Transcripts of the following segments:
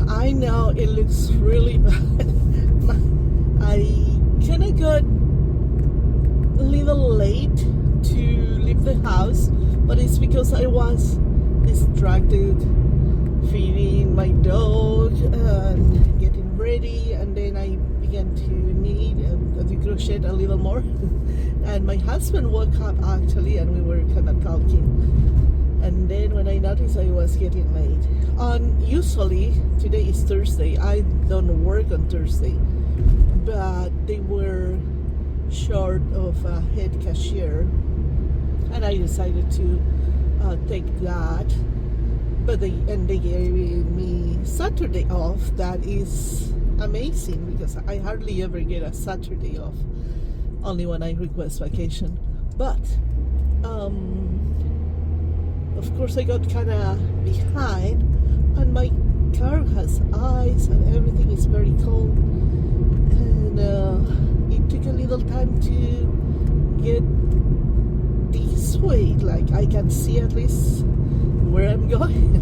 I know it looks really bad. I kind of got a little late to leave the house, but it's because I was distracted feeding my dog and getting ready, and then I began to knit and to crochet a little more. And my husband woke up actually, and we were kind of talking. And then when I noticed I was getting late, usually today is Thursday. I don't work on Thursday, but they were short of a head cashier, and I decided to take that. But they gave me Saturday off. That is amazing because I hardly ever get a Saturday off. Only when I request vacation. But of course I got kind of behind, and my car has ice and everything is very cold, and it took a little time to get this way, like I can see at least where I'm going.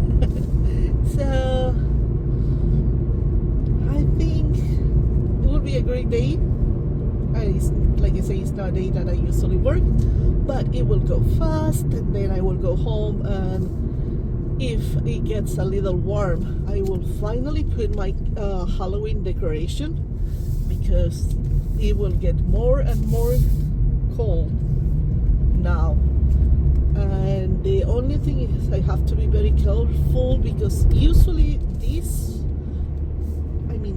So I think it will be a great day. Like I say, it's not a day that I usually work, but it will go fast, and then I will go home, and if it gets a little warm, I will finally put my Halloween decoration, because it will get more and more cold now. And the only thing is I have to be very careful, because usually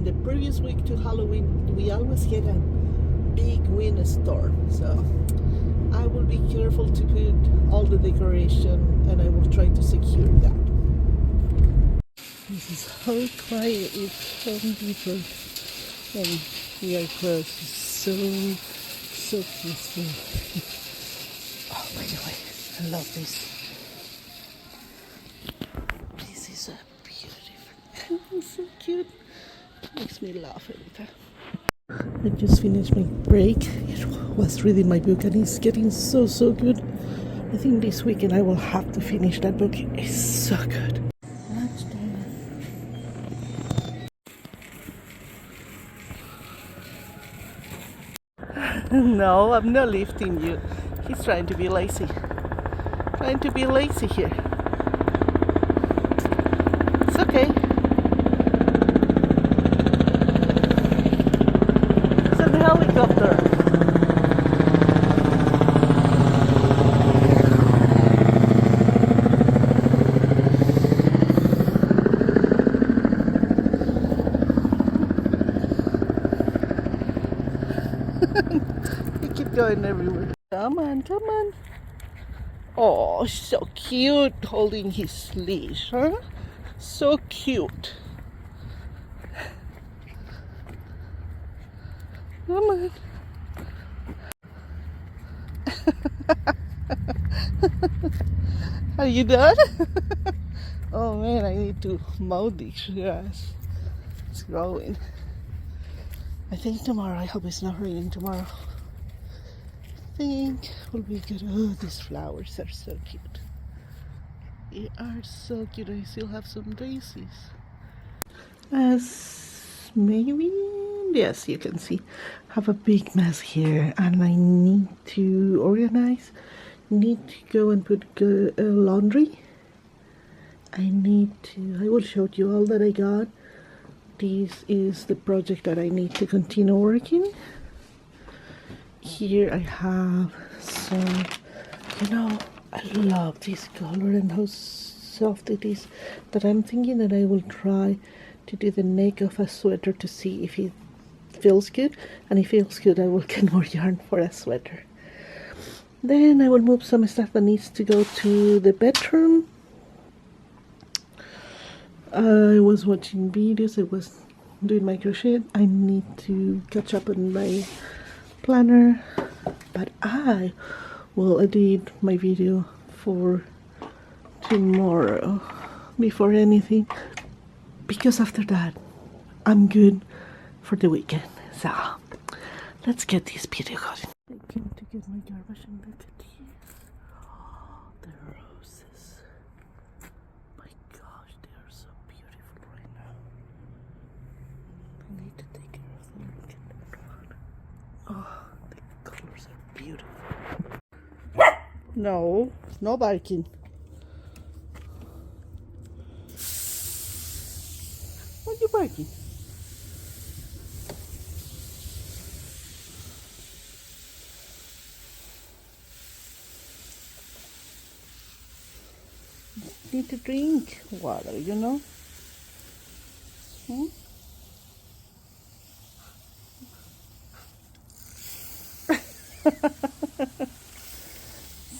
the previous week to Halloween, we always get a big windstorm, so I will be careful to put all the decoration, and I will try to secure that. This is how quiet it's Home Depot, and here close is so peaceful. Oh, by the way, I love this. This is a beautiful, it's so cute. Makes me laugh every time. I just finished my break. It was reading my book, and it's getting so good. I think this weekend I will have to finish that book. It's so good. No, I'm not lifting you. He's trying to be lazy. Trying to be lazy here. It's okay. It's a helicopter. Going everywhere. Come on. Oh, so cute, holding his leash, huh? So cute. Come on. Are you done? Oh man, I need to mow this grass. It's growing. I think tomorrow, I hope it's not raining tomorrow. I think will be good. Oh, these flowers are so cute. They are so cute. I still have some daisies. As maybe, yes, you can see, have a big mess here, and I need to organize. Need to go and put laundry. I will show you all that I got. This is the project that I need to continue working. Here I have some, I love this color and how soft it is, that I'm thinking that I will try to do the neck of a sweater to see if it feels good, and if it feels good I will get more yarn for a sweater. Then I will move some stuff that needs to go to the bedroom. I was watching videos, I was doing my crochet. I need to catch up on my planner, but I will edit my video for tomorrow before anything, because after that I'm good for the weekend. So let's get this video going. I came to get my garbage and look at these. The roses. My gosh, they are so beautiful right now. I need to take care of them. Look at that. Oh, the colors are beautiful. No, no barking. What are you barking? Need to drink water, you know? Hmm?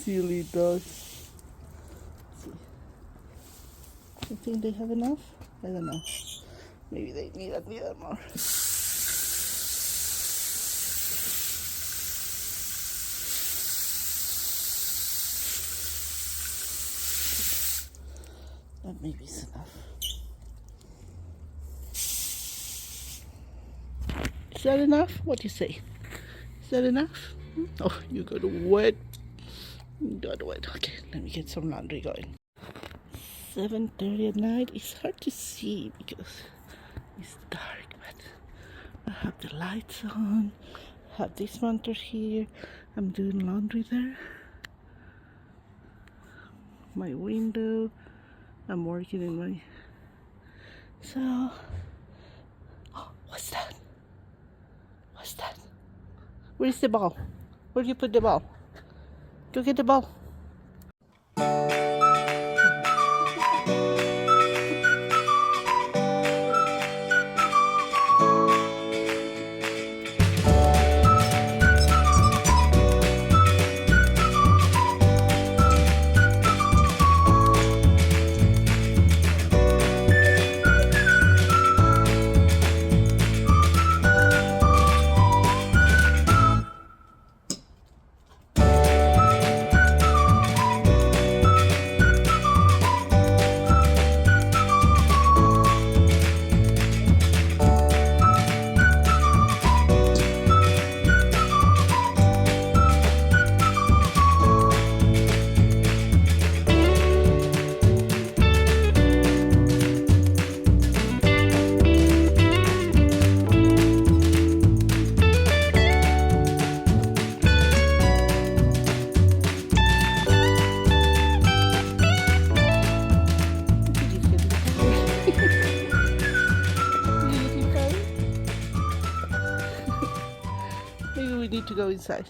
Silly dogs. You think they have enough? I don't know. Maybe they need a little more. That maybe is enough. Is that enough? What do you say? Is that enough? Oh, you got wet. You got wet. Okay, let me get some laundry going. 7:30 at night. It's hard to see because it's dark, but I have the lights on. I have this monitor here. I'm doing laundry there. My window. I'm working in my... So... Oh, what's that? What's that? Where's the ball? Where do you put the ball? Go get the ball. Maybe we need to go inside.